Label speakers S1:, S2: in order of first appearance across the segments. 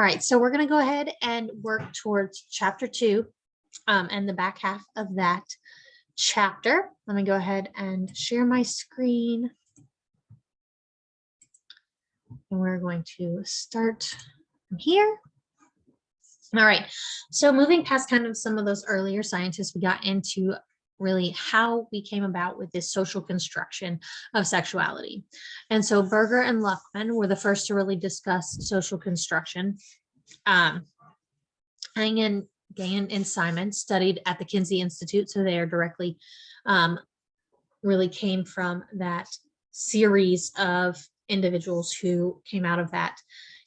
S1: All right, so we're going to go ahead and work towards chapter 2 and the back half of that chapter. Let me go ahead and share my screen. And we're going to start from here. All right, so moving past kind of some of those earlier scientists, we got into really how we came about with this social construction of sexuality. And so Berger and Luckman were the first to really discuss social construction. Gang and Simon studied at the Kinsey Institute, so they are directly really came from that series of individuals who came out of that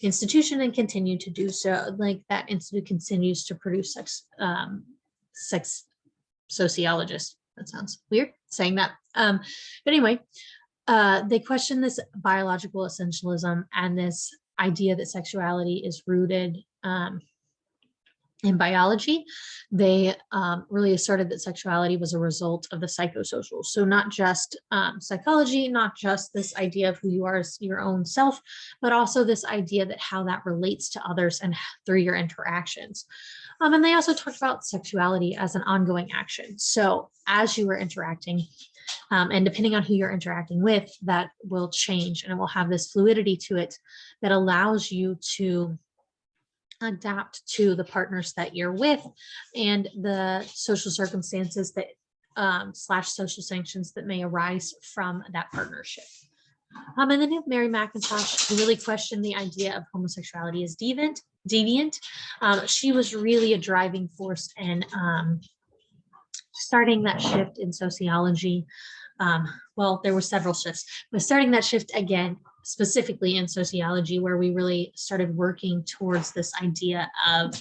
S1: institution and continue to do so. Like that institute continues to produce sex sociologists. That sounds weird saying that. But anyway, they question this biological essentialism and this idea that sexuality is rooted in biology. They really asserted that sexuality was a result of the psychosocial. So not just psychology, not just this idea of who you are as your own self, but also this idea that how that relates to others and through your interactions. And they also talked about sexuality as an ongoing action. So as you are interacting, and depending on who you're interacting with, that will change and it will have this fluidity to it that allows you to adapt to the partners that you're with and the social circumstances that slash social sanctions that may arise from that partnership. And then you have Mary McIntosh, who really questioned the idea of homosexuality as deviant. She was really a driving force in starting that shift in sociology. Well, there were several shifts, but starting that shift again, specifically in sociology, where we really started working towards this idea of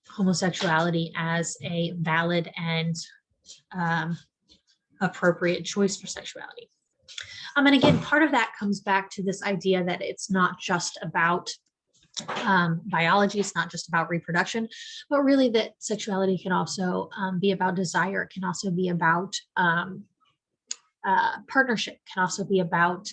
S1: homosexuality as a valid and appropriate choice for sexuality. And again, part of that comes back to this idea that it's not just about biology, it's not just about reproduction, but really that sexuality can also be about desire. It can also be about partnership, can also be about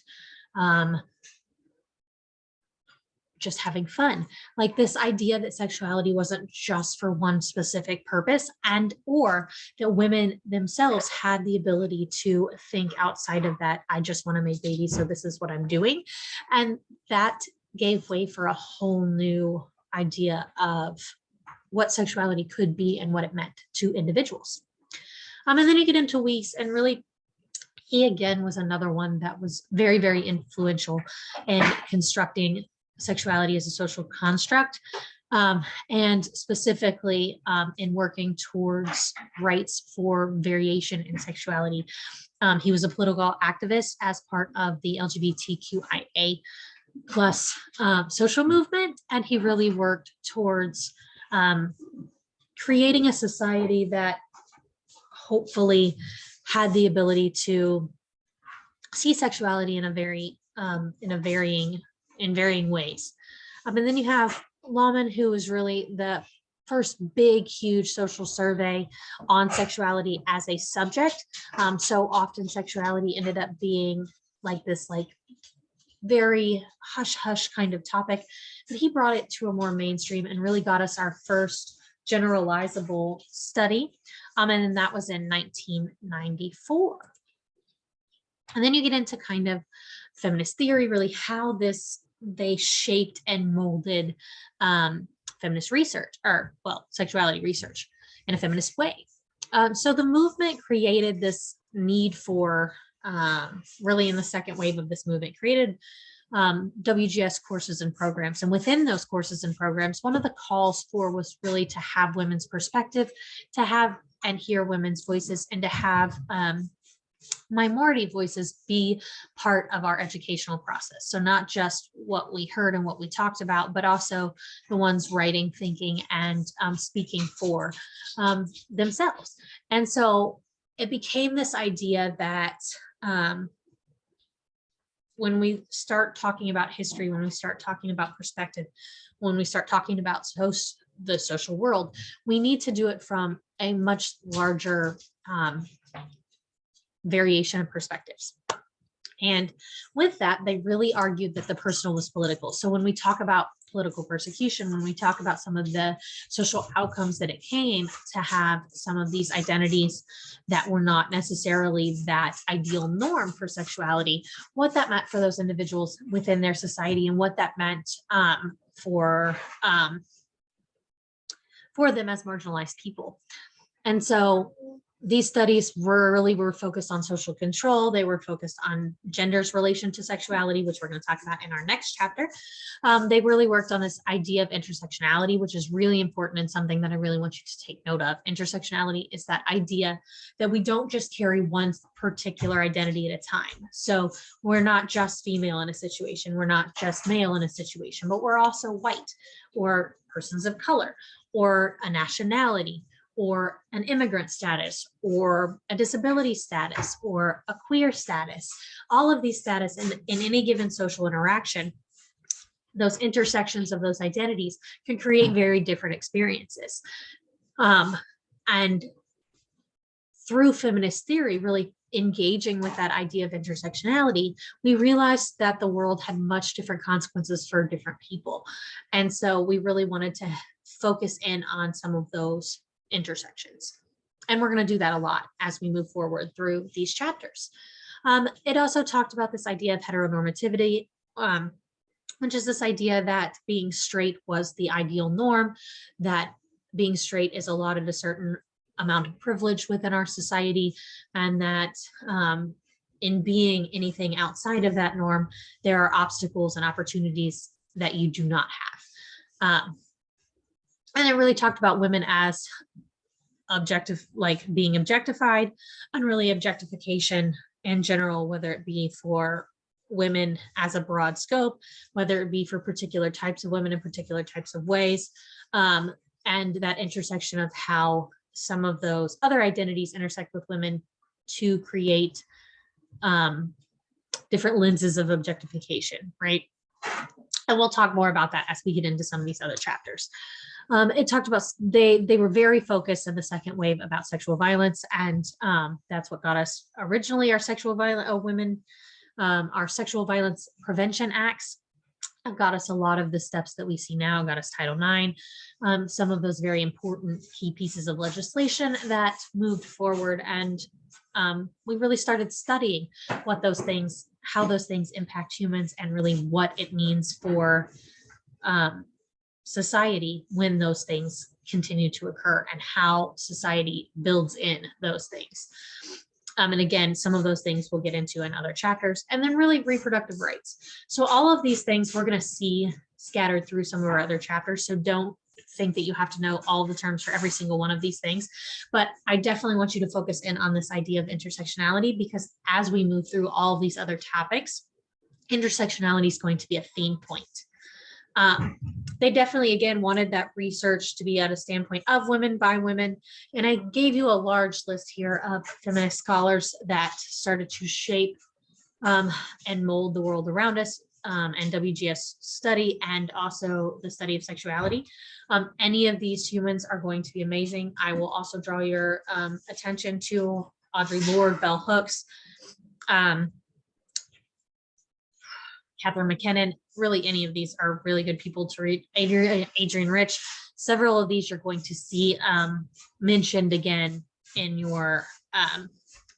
S1: just having fun. Like this idea that sexuality wasn't just for one specific purpose, and or that women themselves had the ability to think outside of that. I just want to make babies, so this is what I'm doing. And that gave way for a whole new idea of what sexuality could be and what it meant to individuals. And then you get into Weiss, and really he again was another one that was very, very influential in constructing sexuality as a social construct, and specifically in working towards rights for variation in sexuality. He was a political activist as part of the LGBTQIA plus social movement, and he really worked towards creating a society that hopefully had the ability to see sexuality in a varying ways. And then you have Lawman, who was really the first big, huge social survey on sexuality as a subject. So often sexuality ended up being like this, like very hush-hush kind of topic, but he brought it to a more mainstream and really got us our first generalizable study. And that was in 1994. And then you get into kind of feminist theory, really how they shaped and molded feminist research, or well, sexuality research in a feminist way. So the movement created this need for, really in the second wave of this movement, created WGS courses and programs. And within those courses and programs, one of the calls for was really to have women's perspective, to have and hear women's voices, and to have minority voices be part of our educational process. So not just what we heard and what we talked about, but also the ones writing, thinking, and speaking for themselves. And so it became this idea that when we start talking about history, when we start talking about perspective, when we start talking about the social world, we need to do it from a much larger variation of perspectives. And with that, they really argued that the personal was political. So when we talk about political persecution, when we talk about some of the social outcomes that it came to have some of these identities that were not necessarily that ideal norm for sexuality, what that meant for those individuals within their society and what that meant for them as marginalized people. And so these studies were focused on social control. They were focused on gender's relation to sexuality, which we're going to talk about in our next chapter. They really worked on this idea of intersectionality, which is really important and something that I really want you to take note of. Intersectionality is that idea that we don't just carry one particular identity at a time. So we're not just female in a situation, we're not just male in a situation, but we're also white or persons of color or a nationality, or an immigrant status, or a disability status, or a queer status. All of these status in any given social interaction, those intersections of those identities can create very different experiences. And through feminist theory, really engaging with that idea of intersectionality, we realized that the world had much different consequences for different people. And so we really wanted to focus in on some of those intersections. And we're going to do that a lot as we move forward through these chapters. It also talked about this idea of heteronormativity, which is this idea that being straight was the ideal norm, that being straight is allotted a certain amount of privilege within our society, and that in being anything outside of that norm, there are obstacles and opportunities that you do not have. And it really talked about women as being objectified, and really objectification in general, whether it be for women as a broad scope, whether it be for particular types of women in particular types of ways, and that intersection of how some of those other identities intersect with women to create different lenses of objectification, right? And we'll talk more about that as we get into some of these other chapters. It talked about, they were very focused in the second wave about sexual violence, and that's what got us originally our sexual violence prevention acts. Got us a lot of the steps that we see now, got us Title IX, some of those very important key pieces of legislation that moved forward. And we really started studying what those things, how those things impact humans, and really what it means for society when those things continue to occur, and how society builds in those things. And again, some of those things we'll get into in other chapters. And then really reproductive rights. So all of these things we're going to see scattered through some of our other chapters. So don't think that you have to know all the terms for every single one of these things. But I definitely want you to focus in on this idea of intersectionality, because as we move through all of these other topics, intersectionality is going to be a theme point. They definitely, again, wanted that research to be at a standpoint of women by women. And I gave you a large list here of feminist scholars that started to shape and mold the world around us, and WGS study, and also the study of sexuality. Any of these humans are going to be amazing. I will also draw your attention to Audre Lorde, Bell Hooks, Catherine McKinnon. Really, any of these are really good people to read. Adrienne Rich, several of these you're going to see mentioned again in your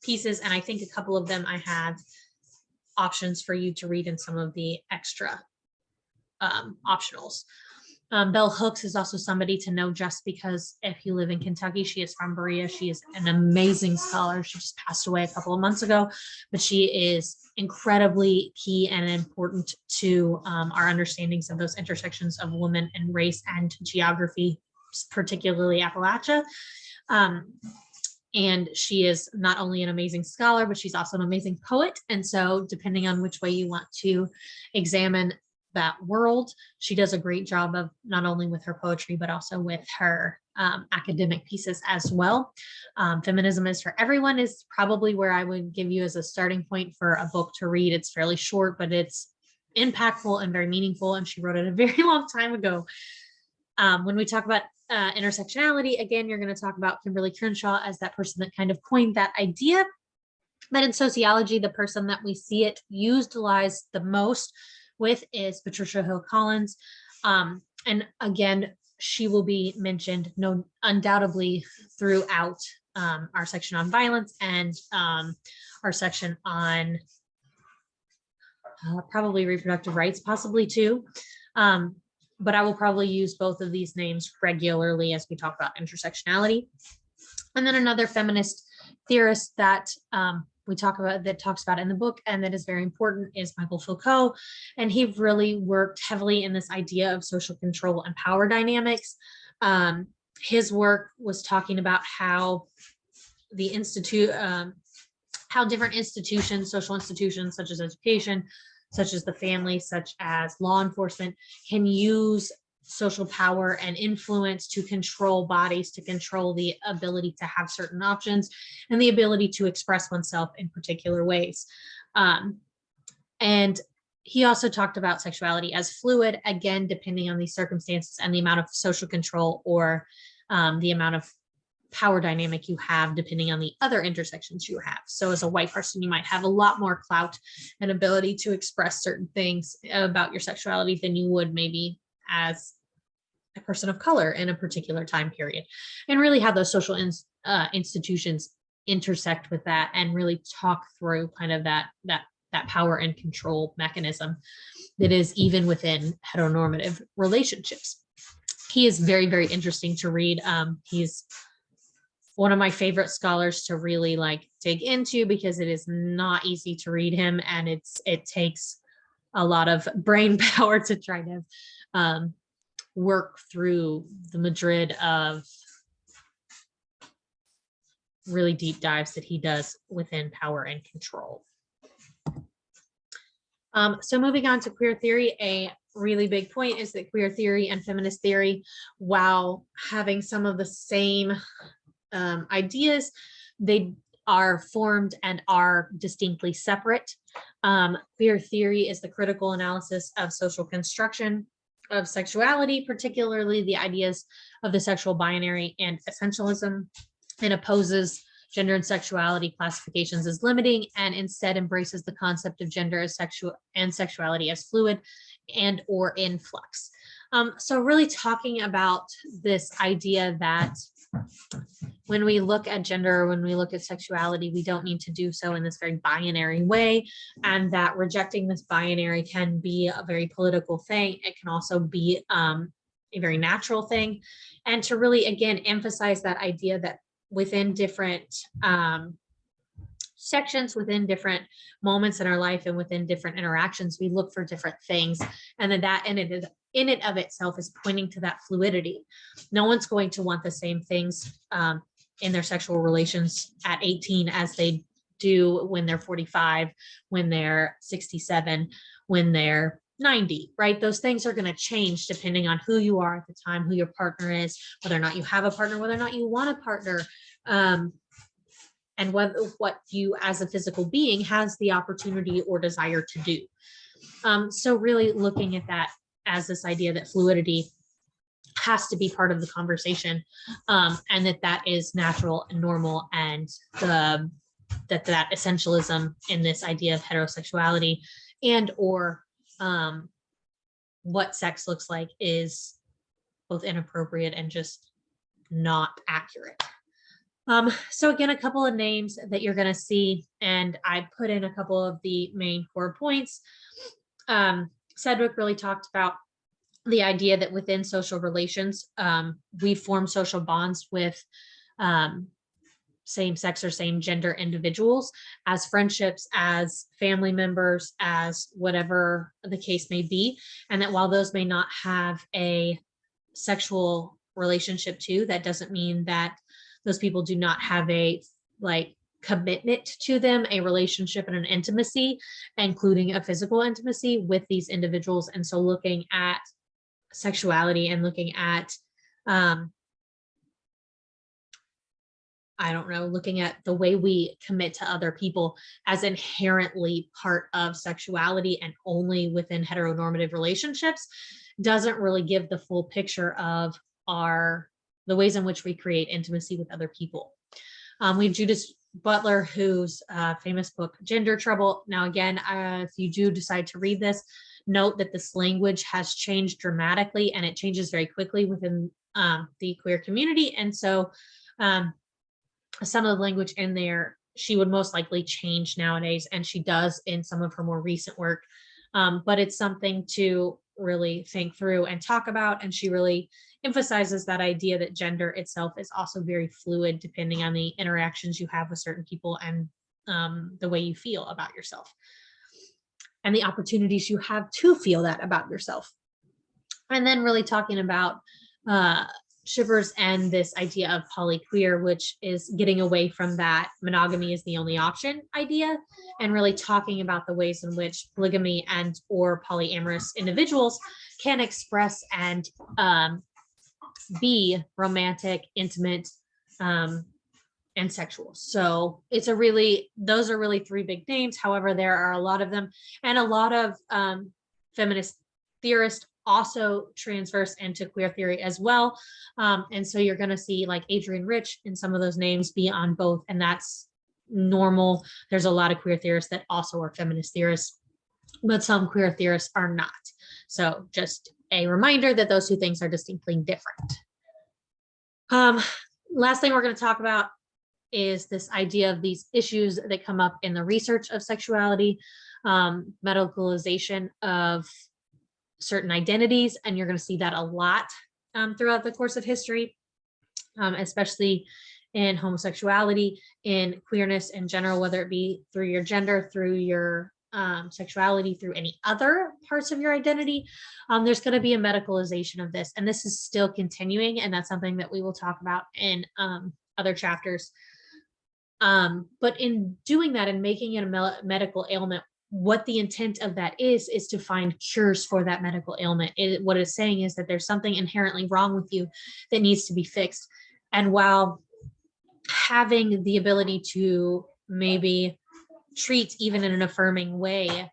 S1: pieces. And I think a couple of them I have options for you to read in some of the extra optionals. Bell Hooks is also somebody to know, just because if you live in Kentucky, she is from Berea. She is an amazing scholar. She just passed away a couple of months ago, but she is incredibly key and important to our understandings of those intersections of women and race and geography, particularly Appalachia. And she is not only an amazing scholar, but she's also an amazing poet. And so depending on which way you want to examine that world, she does a great job of not only with her poetry, but also with her academic pieces as well. Feminism is for Everyone is probably where I would give you as a starting point for a book to read. It's fairly short, but it's impactful and very meaningful. And she wrote it a very long time ago. When we talk about intersectionality, again, you're going to talk about Kimberly Crenshaw as that person that kind of coined that idea. But in sociology, the person that we see it utilized the most with is Patricia Hill Collins. And again, she will be mentioned undoubtedly throughout our section on violence and our section on probably reproductive rights, possibly too. But I will probably use both of these names regularly as we talk about intersectionality. And then another feminist theorist that we talk about, that talks about in the book, and that is very important, is Michael Foucault. And he really worked heavily in this idea of social control and power dynamics. His work was talking about how how different institutions, social institutions such as education, such as the family, such as law enforcement, can use social power and influence to control bodies, to control the ability to have certain options and the ability to express oneself in particular ways. And he also talked about sexuality as fluid, again, depending on the circumstances and the amount of social control or the amount of power dynamic you have, depending on the other intersections you have. So as a white person, you might have a lot more clout and ability to express certain things about your sexuality than you would maybe as a person of color in a particular time period, and really how those social institutions intersect with that and really talk through kind of that power and control mechanism that is even within heteronormative relationships. He is very, very interesting to read. He's one of my favorite scholars to really like dig into, because it is not easy to read him, and it takes a lot of brain power to try to work through the Madrid of really deep dives that he does within power and control. So moving on to queer theory, a really big point is that queer theory and feminist theory, while having some of the same ideas, they are formed and are distinctly separate. Queer theory is the critical analysis of social construction of sexuality, particularly the ideas of the sexual binary and essentialism, and opposes gender and sexuality classifications as limiting, and instead embraces the concept of gender as sexuality as fluid and or in flux. So really talking about this idea that when we look at gender, when we look at sexuality, we don't need to do so in this very binary way, and that rejecting this binary can be a very political thing. It can also be a very natural thing, and to really, again, emphasize that idea that within different sections, within different moments in our life, and within different interactions, we look for different things, and that in it of itself is pointing to that fluidity. No one's going to want the same things in their sexual relations at 18 as they do when they're 45, when they're 67, when they're 90, right? Those things are going to change depending on who you are at the time, who your partner is, whether or not you have a partner, whether or not you want a partner, and what you as a physical being has the opportunity or desire to do. So really looking at that as this idea that fluidity has to be part of the conversation, and that is natural and normal, and that essentialism in this idea of heterosexuality and or what sex looks like is both inappropriate and just not accurate. So again, a couple of names that you're going to see, and I put in a couple of the main core points. Sedgwick really talked about the idea that within social relations, we form social bonds with same sex or same gender individuals as friendships, as family members, as whatever the case may be. And that while those may not have a sexual relationship to, that doesn't mean that those people do not have a commitment to them, a relationship and an intimacy, including a physical intimacy with these individuals. And so looking at sexuality and looking at looking at the way we commit to other people as inherently part of sexuality and only within heteronormative relationships doesn't really give the full picture of the ways in which we create intimacy with other people. We have Judith Butler, whose famous book, Gender Trouble. Now, again, if you do decide to read this, note that this language has changed dramatically, and it changes very quickly within the queer community. And so some of the language in there, she would most likely change nowadays, and she does in some of her more recent work. But it's something to really think through and talk about. And she really emphasizes that idea that gender itself is also very fluid depending on the interactions you have with certain people and the way you feel about yourself and the opportunities you have to feel that about yourself. And then really talking about Shivers and this idea of polyqueer, which is getting away from that monogamy is the only option idea, and really talking about the ways in which polygamy and or polyamorous individuals can express and be romantic, intimate, and sexual. So it's those are really three big names. However, there are a lot of them, and a lot of feminist theorists also transverse into queer theory as well. And so you're going to see like Adrienne Rich in some of those names be on both, and that's normal. There's a lot of queer theorists that also are feminist theorists, but some queer theorists are not. So just a reminder that those two things are distinctly different. Last thing we're going to talk about is this idea of these issues that come up in the research of sexuality, medicalization of certain identities, and you're going to see that a lot throughout the course of history, especially in homosexuality, in queerness in general, whether it be through your gender, through your sexuality, through any other parts of your identity. There's going to be a medicalization of this, and this is still continuing, and that's something that we will talk about in other chapters. But in doing that and making it a medical ailment, what the intent of that is to find cures for that medical ailment. What it's saying is that there's something inherently wrong with you that needs to be fixed. And while having the ability to maybe treat even in an affirming way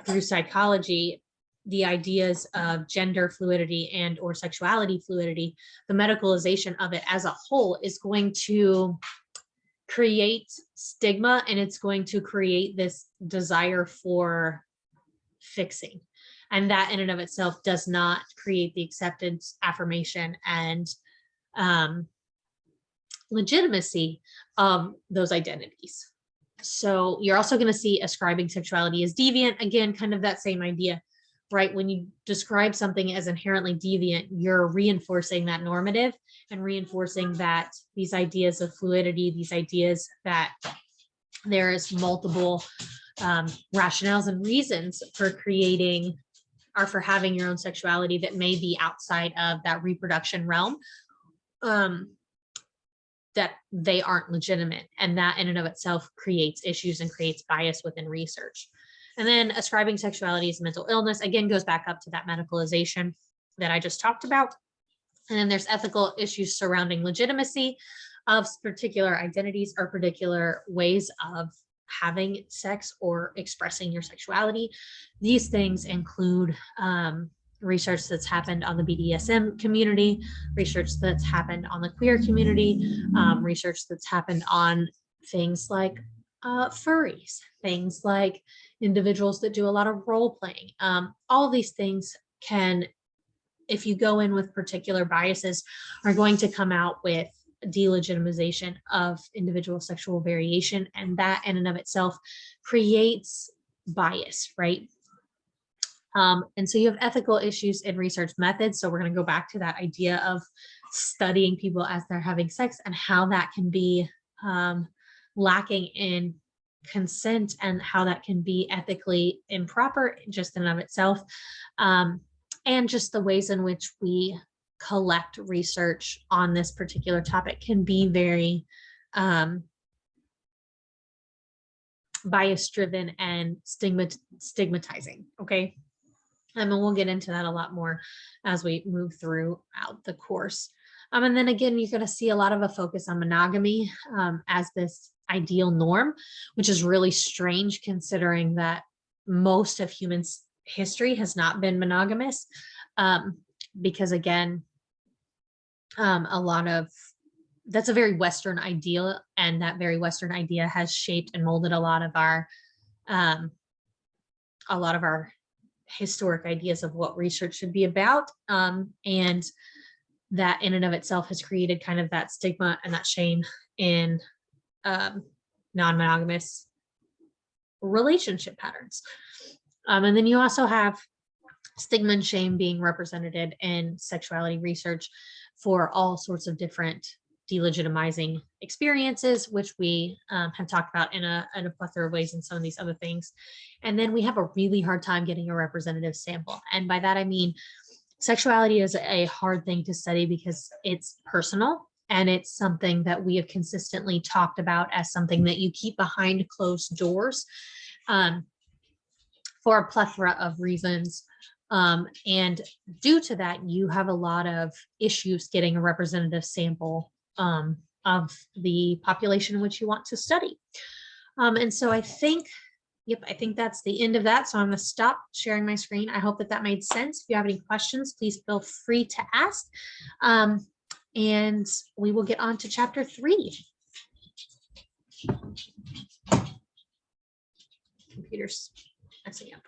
S1: through psychology, the ideas of gender fluidity and or sexuality fluidity, the medicalization of it as a whole is going to create stigma, and it's going to create this desire for fixing. And that in and of itself does not create the acceptance, affirmation, and legitimacy of those identities. So you're also going to see ascribing sexuality as deviant. Again, kind of that same idea, right? When you describe something as inherently deviant, you're reinforcing that normative and reinforcing that these ideas of fluidity, these ideas that there is multiple rationales and reasons for creating or for having your own sexuality that may be outside of that reproduction realm, that they aren't legitimate. And that in and of itself creates issues and creates bias within research. And then ascribing sexuality as mental illness, again, goes back up to that medicalization that I just talked about. And then there's ethical issues surrounding legitimacy of particular identities or particular ways of having sex or expressing your sexuality. These things include research that's happened on the BDSM community, research that's happened on the queer community, research that's happened on things like furries, things like individuals that do a lot of role playing. All of these things can, if you go in with particular biases, are going to come out with delegitimization of individual sexual variation, and that in and of itself creates bias, right? And so you have ethical issues in research methods. So we're going to go back to that idea of studying people as they're having sex and how that can be lacking in consent and how that can be ethically improper just in and of itself. And just the ways in which we collect research on this particular topic can be very bias-driven and stigmatizing, okay? And we'll get into that a lot more as we move throughout the course. And then again, you're going to see a lot of a focus on monogamy as this ideal norm, which is really strange considering that most of human history has not been monogamous. Because again, that's a very Western ideal, and that very Western idea has shaped and molded a lot of our historic ideas of what research should be about. And that in and of itself has created kind of that stigma and that shame in non-monogamous relationship patterns. And then you also have stigma and shame being represented in sexuality research for all sorts of different delegitimizing experiences, which we have talked about in a plethora of ways in some of these other things. And then we have a really hard time getting a representative sample. And by that, I mean, sexuality is a hard thing to study because it's personal, and it's something that we have consistently talked about as something that you keep behind closed doors for a plethora of reasons. And due to that, you have a lot of issues getting a representative sample of the population in which you want to study. And so I think, yep, I think that's the end of that. So I'm going to stop sharing my screen. I hope that that made sense. If you have any questions, please feel free to ask. And we will get on to chapter 3. Computer's messing up.